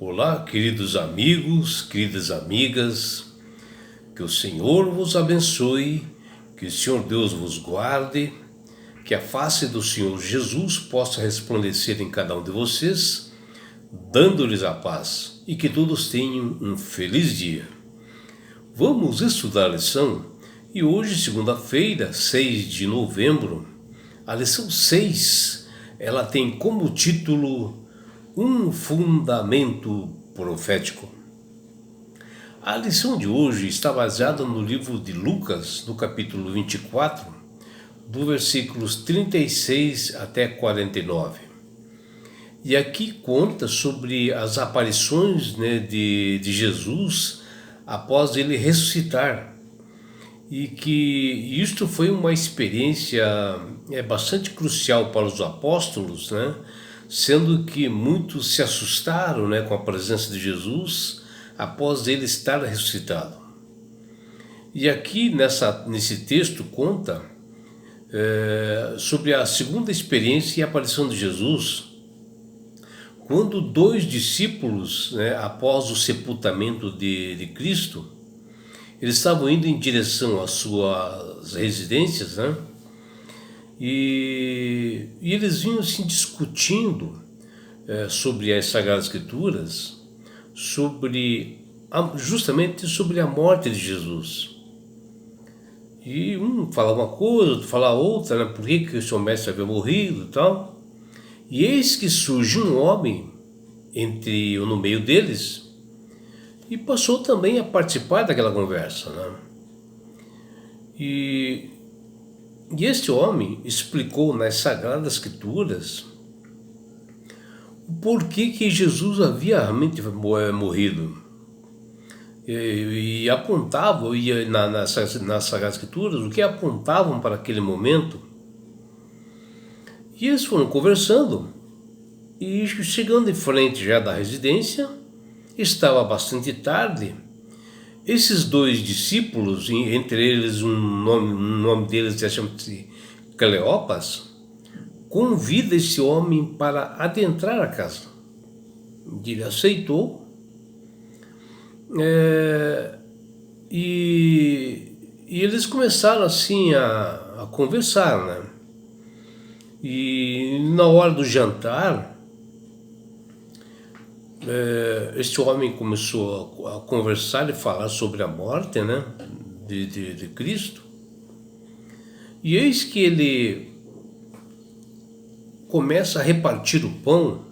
Olá, queridos amigos, queridas amigas, que o Senhor vos abençoe, que o Senhor Deus vos guarde, que a face do Senhor Jesus possa resplandecer em cada um de vocês, dando-lhes a paz e que todos tenham um feliz dia. Vamos estudar a lição e hoje, segunda-feira, 6 de novembro, a lição 6, ela tem como título um fundamento profético. A lição de hoje está baseada no livro de Lucas, no capítulo 24, do versículos 36 até 49. E aqui conta sobre as aparições de Jesus após ele ressuscitar. E que isto foi uma experiência bastante crucial para os apóstolos, sendo que muitos se assustaram com a presença de Jesus após ele estar ressuscitado. E aqui nesse texto conta sobre a segunda experiência e aparição de Jesus, quando dois discípulos, após o sepultamento de Cristo, eles estavam indo em direção às suas residências, E eles vinham assim discutindo sobre as Sagradas Escrituras, justamente sobre a morte de Jesus. E um falava uma coisa, outro falava outra, por que o seu mestre havia morrido e tal. E eis que surge um homem no meio deles e passou também a participar daquela conversa, E este homem explicou nas Sagradas Escrituras o porquê que Jesus havia realmente morrido. E apontavam, nas Sagradas Escrituras, o que apontavam para aquele momento. E eles foram conversando, e chegando em frente já da residência, estava bastante tarde. Esses dois discípulos, entre eles um nome deles chama-se Cleopas, convida esse homem para adentrar a casa. Ele aceitou, e eles começaram assim a conversar, E na hora do jantar, este homem começou a conversar e falar sobre a morte, de Cristo. E eis que ele começa a repartir o pão,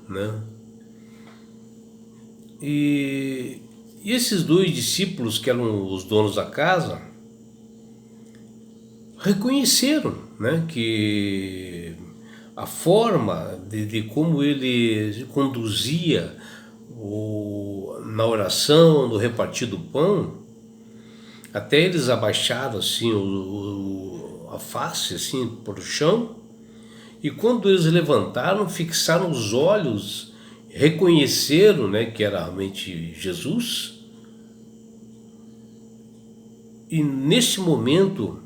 E esses dois discípulos, que eram os donos da casa, reconheceram, que a forma de como ele conduzia na oração, no repartir do pão, até eles abaixaram assim a face assim para o chão, e quando eles levantaram, fixaram os olhos, reconheceram, que era realmente Jesus. E nesse momento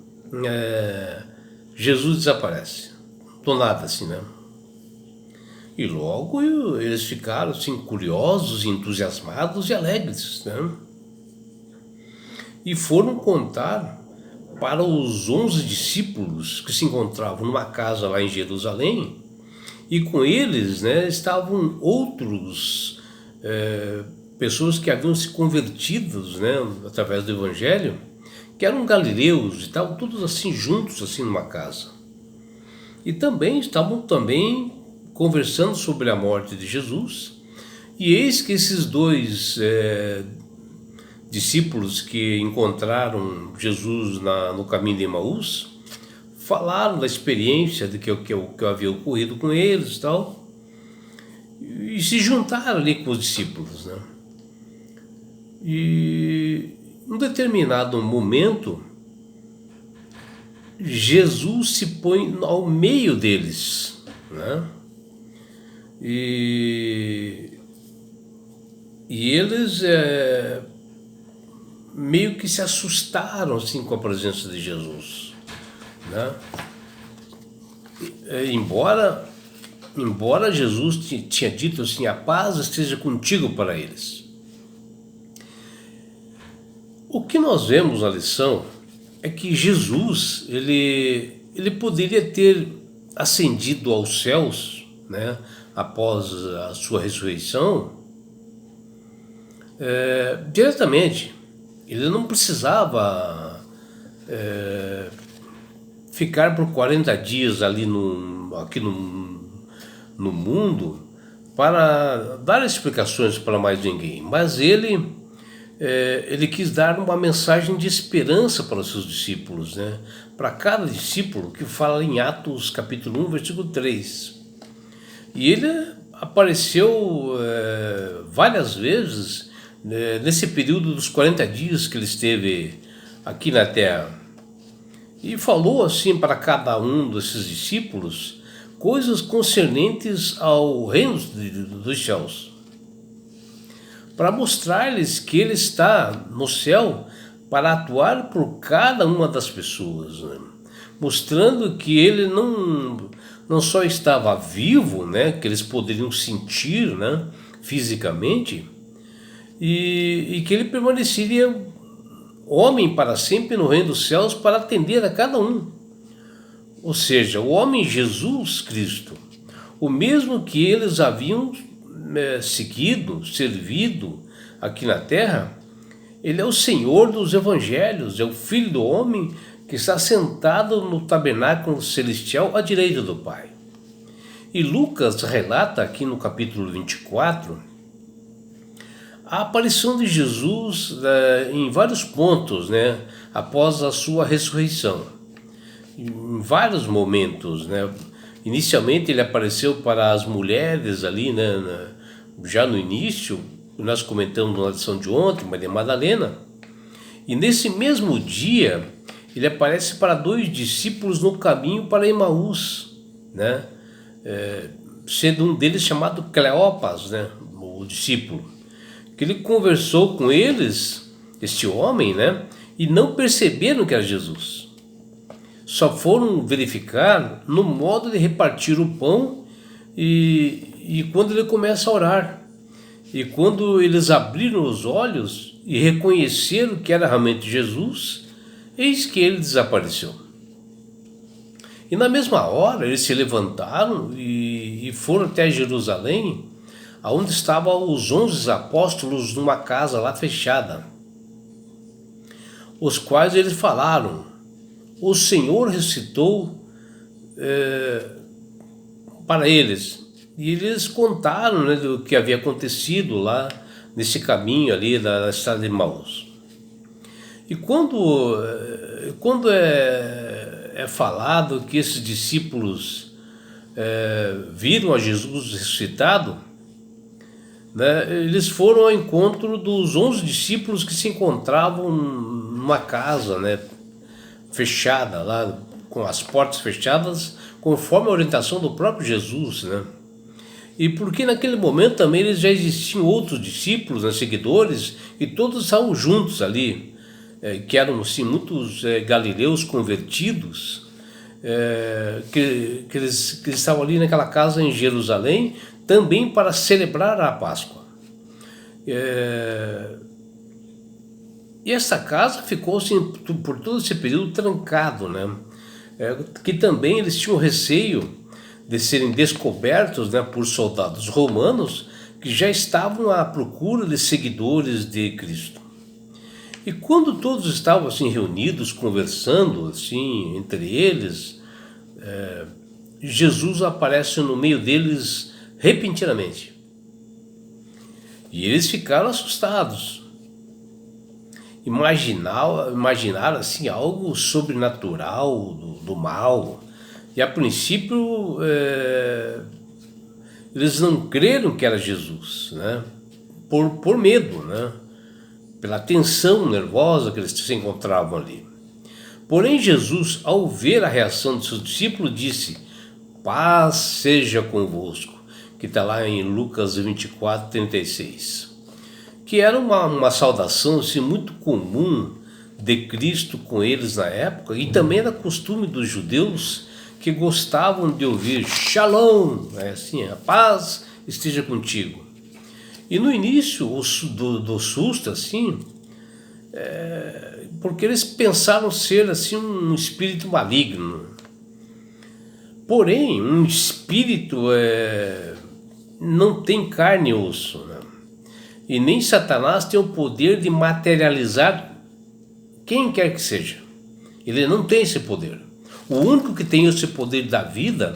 Jesus desaparece, do nada assim, E logo eles ficaram assim curiosos, entusiasmados e alegres, E foram contar para os 11 discípulos que se encontravam numa casa lá em Jerusalém, e com eles, estavam outros pessoas que haviam se convertido, através do Evangelho, que eram galileus, e estavam todos assim juntos assim numa casa. E também estavam conversando sobre a morte de Jesus, e eis que esses dois discípulos que encontraram Jesus no caminho de Emaús falaram da experiência de que havia ocorrido com eles e tal, e se juntaram ali com os discípulos, E em um determinado momento, Jesus se põe ao meio deles, E eles meio que se assustaram assim com a presença de Jesus, Embora embora Jesus tinha dito assim, a paz esteja contigo para eles. O que nós vemos na lição é que Jesus, ele poderia ter ascendido aos céus, né, após a sua ressurreição, diretamente. Ele não precisava ficar por 40 dias ali aqui no mundo para dar explicações para mais ninguém, mas ele quis dar uma mensagem de esperança para os seus discípulos, né? Para cada discípulo, que fala em Atos capítulo 1, versículo 3. E ele apareceu várias vezes nesse período dos 40 dias que ele esteve aqui na terra. E falou assim para cada um desses discípulos coisas concernentes ao reino dos céus, para mostrar-lhes que ele está no céu para atuar por cada uma das pessoas, né? Mostrando que ele não só estava vivo, né, que eles poderiam sentir, né, fisicamente, e que ele permaneceria homem para sempre no reino dos céus para atender a cada um. Ou seja, o homem Jesus Cristo, o mesmo que eles haviam seguido, servido aqui na terra, ele é o Senhor dos evangelhos, é o Filho do homem que está sentado no tabernáculo celestial à direita do Pai. E Lucas relata aqui no capítulo 24 a aparição de Jesus em vários pontos, né, após a sua ressurreição, em vários momentos, né. Inicialmente ele apareceu para as mulheres ali, né, já no início, nós comentamos na lição de ontem, Maria Madalena, e nesse mesmo dia ele aparece para 2 discípulos no caminho para Emaús, né, sendo um deles chamado Cleopas, né, o discípulo, que ele conversou com eles, este homem, né, e não perceberam que era Jesus. Só foram verificar no modo de repartir o pão e quando ele começa a orar. E quando eles abriram os olhos e reconheceram que era realmente Jesus, eis que ele desapareceu. E na mesma hora eles se levantaram e foram até Jerusalém, onde estavam os 11 apóstolos numa casa lá fechada, os quais eles falaram: o Senhor ressuscitou para eles. E eles contaram, né, do que havia acontecido lá nesse caminho ali da estrada de Emaús. E quando é falado que esses discípulos viram a Jesus ressuscitado, né, eles foram ao encontro dos 11 discípulos que se encontravam numa casa, né, fechada lá, com as portas fechadas, conforme a orientação do próprio Jesus, né? E porque naquele momento também eles já existiam outros discípulos, né, seguidores, e todos estavam juntos ali, que eram assim, muitos galileus convertidos, que eles estavam ali naquela casa em Jerusalém, também para celebrar a Páscoa. E essa casa ficou assim, por todo esse período trancado, né? Que também eles tinham receio de serem descobertos, né, por soldados romanos que já estavam à procura de seguidores de Cristo. E quando todos estavam assim reunidos, conversando assim entre eles, Jesus aparece no meio deles repentinamente. E eles ficaram assustados. Imaginaram assim algo sobrenatural do mal. E a princípio eles não creram que era Jesus, né? Por medo, né? Pela tensão nervosa que eles se encontravam ali. Porém Jesus, ao ver a reação dos seus discípulos, disse: paz seja convosco, que está lá em Lucas 24, 36. Que era uma saudação assim, muito comum de Cristo com eles na época, e também era costume dos judeus que gostavam de ouvir Shalom, assim, a paz esteja contigo. E no início do susto, assim, porque eles pensaram ser assim um espírito maligno. Porém, um espírito não tem carne e osso, né? E nem Satanás tem o poder de materializar quem quer que seja. Ele não tem esse poder. O único que tem esse poder da vida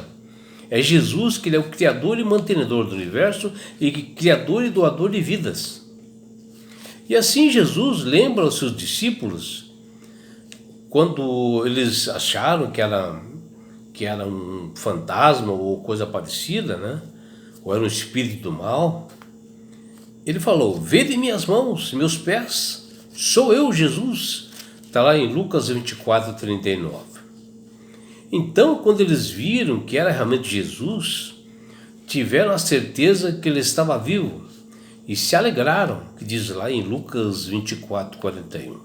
é Jesus, que ele é o criador e mantenedor do universo e criador e doador de vidas. E assim Jesus lembra aos seus discípulos, quando eles acharam que era um fantasma ou coisa parecida, né? Ou era um espírito do mal, ele falou: vede minhas mãos, meus pés, sou eu, Jesus. Está lá em Lucas 24, 39. Então, quando eles viram que era realmente Jesus, tiveram a certeza que ele estava vivo e se alegraram, que diz lá em Lucas 24, 41.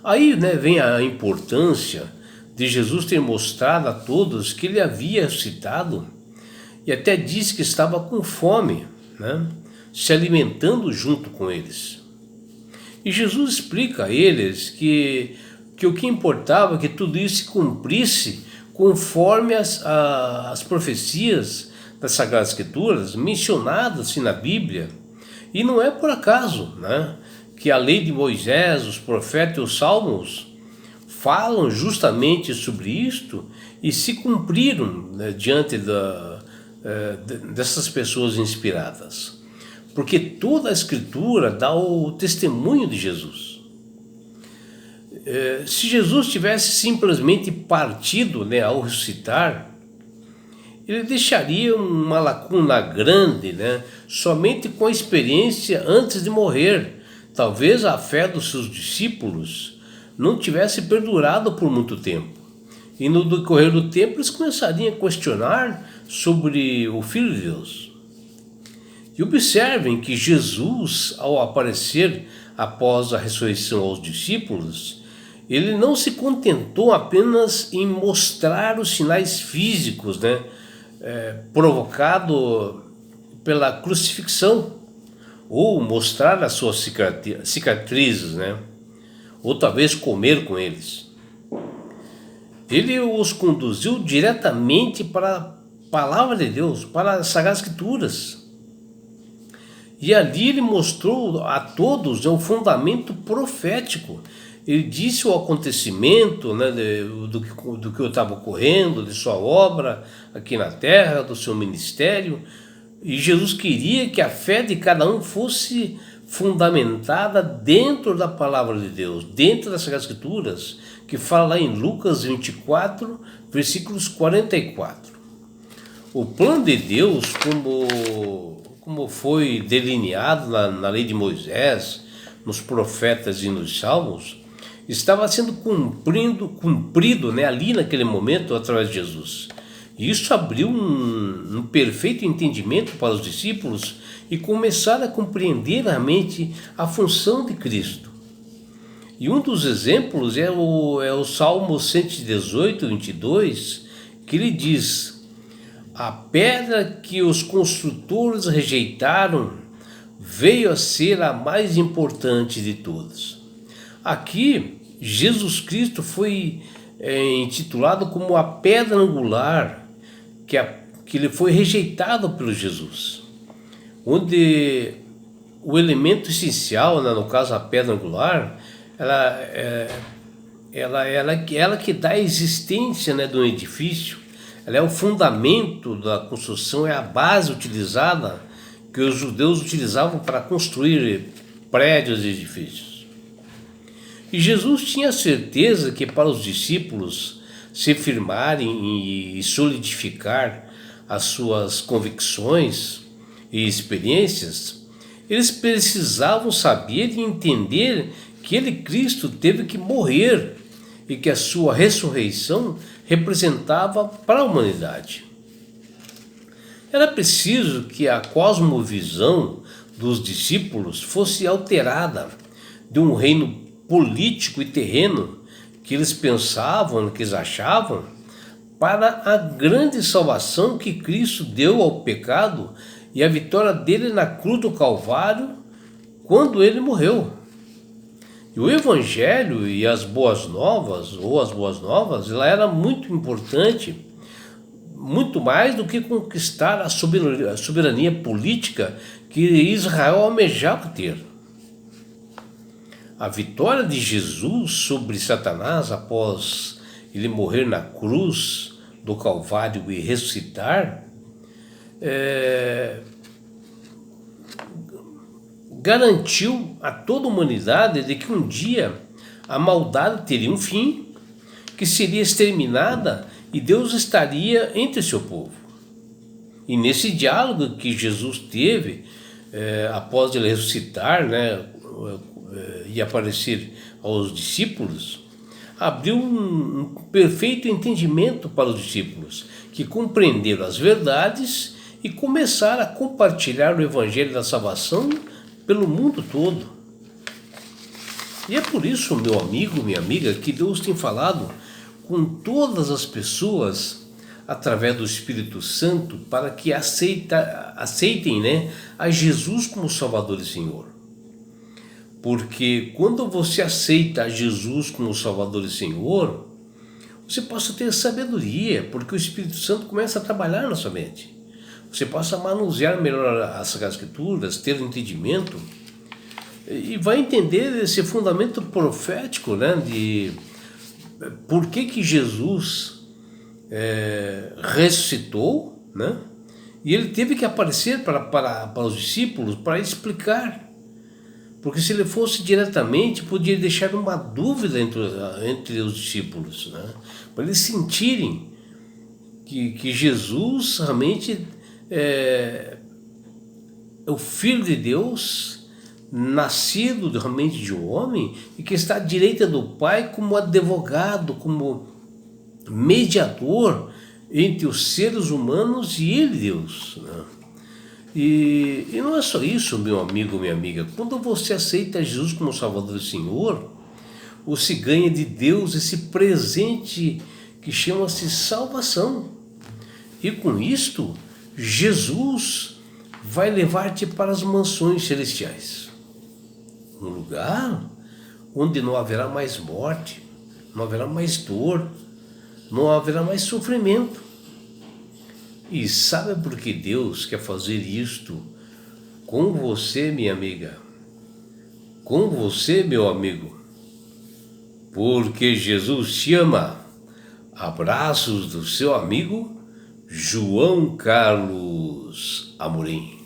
Aí, né, vem a importância de Jesus ter mostrado a todos que ele havia ressuscitado e até disse que estava com fome, né, se alimentando junto com eles. E Jesus explica a eles que o que importava é que tudo isso se cumprisse conforme as profecias das Sagradas Escrituras mencionadas assim, na Bíblia. E não é por acaso, né, que a lei de Moisés, os profetas e os salmos falam justamente sobre isto e se cumpriram, né, diante dessas pessoas inspiradas. Porque toda a Escritura dá o testemunho de Jesus. Se Jesus tivesse simplesmente partido, né, ao ressuscitar, ele deixaria uma lacuna grande, né, somente com a experiência antes de morrer. Talvez a fé dos seus discípulos não tivesse perdurado por muito tempo. E no decorrer do tempo eles começariam a questionar sobre o Filho de Deus. E observem que Jesus, ao aparecer após a ressurreição aos discípulos, ele não se contentou apenas em mostrar os sinais físicos, né, provocado pela crucifixão, ou mostrar as suas cicatrizes, né, ou talvez comer com eles. Ele os conduziu diretamente para a palavra de Deus, para as Sagradas Escrituras. E ali ele mostrou a todos um fundamento profético. Ele disse o acontecimento, né, do que estava ocorrendo, de sua obra aqui na terra, do seu ministério. E Jesus queria que a fé de cada um fosse fundamentada dentro da palavra de Deus, dentro das Sagradas Escrituras, que fala lá em Lucas 24, versículos 44. O plano de Deus, como foi delineado na lei de Moisés, nos profetas e nos salmos, estava sendo cumprido, né, ali naquele momento através de Jesus. E isso abriu um perfeito entendimento para os discípulos e começaram a compreender realmente a função de Cristo. E um dos exemplos é o Salmo 118, 22, que ele diz: a pedra que os construtores rejeitaram veio a ser a mais importante de todas. Aqui, Jesus Cristo foi intitulado como a pedra angular, que ele foi rejeitado pelo Jesus, onde o elemento essencial, né, no caso a pedra angular, ela que dá a existência, né, do edifício. Ela é o fundamento da construção, é a base utilizada que os judeus utilizavam para construir prédios e edifícios. E Jesus tinha certeza que para os discípulos se firmarem e solidificar as suas convicções e experiências, eles precisavam saber e entender que ele, Cristo, teve que morrer e que a sua ressurreição representava para a humanidade. Era preciso que a cosmovisão dos discípulos fosse alterada de um reino político e terreno que eles pensavam, que eles achavam, para a grande salvação que Cristo deu ao pecado e a vitória dele na cruz do Calvário quando ele morreu. E o Evangelho e as Boas Novas, ou as Boas Novas, ela era muito importante, muito mais do que conquistar a soberania política que Israel almejava ter. A vitória de Jesus sobre Satanás após ele morrer na cruz do Calvário e ressuscitar, garantiu a toda a humanidade de que um dia a maldade teria um fim, que seria exterminada e Deus estaria entre seu povo. E nesse diálogo que Jesus teve, após ele ressuscitar, e aparecer aos discípulos, abriu um perfeito entendimento para os discípulos, que compreenderam as verdades e começaram a compartilhar o Evangelho da salvação pelo mundo todo. E é por isso, meu amigo, minha amiga, que Deus tem falado com todas as pessoas através do Espírito Santo para que aceitem a Jesus como Salvador e Senhor. Porque quando você aceita Jesus como Salvador e Senhor, você passa a ter sabedoria, porque o Espírito Santo começa a trabalhar na sua mente. Você passa a manusear melhor as Sagradas Escrituras, ter entendimento, e vai entender esse fundamento profético, de por que Jesus ressuscitou, e ele teve que aparecer para os discípulos para explicar. Porque se ele fosse diretamente, podia deixar uma dúvida entre os discípulos, para eles sentirem que Jesus realmente é o Filho de Deus, nascido realmente de um homem, e que está à direita do Pai como advogado, como mediador entre os seres humanos e ele, Deus. E não é só isso, meu amigo, minha amiga. Quando você aceita Jesus como Salvador e Senhor, você ganha de Deus esse presente que chama-se salvação. E com isto, Jesus vai levar-te para as mansões celestiais. Um lugar onde não haverá mais morte, não haverá mais dor, não haverá mais sofrimento. E sabe por que Deus quer fazer isto com você, minha amiga? Com você, meu amigo? Porque Jesus te ama. Abraços do seu amigo João Carlos Amorim.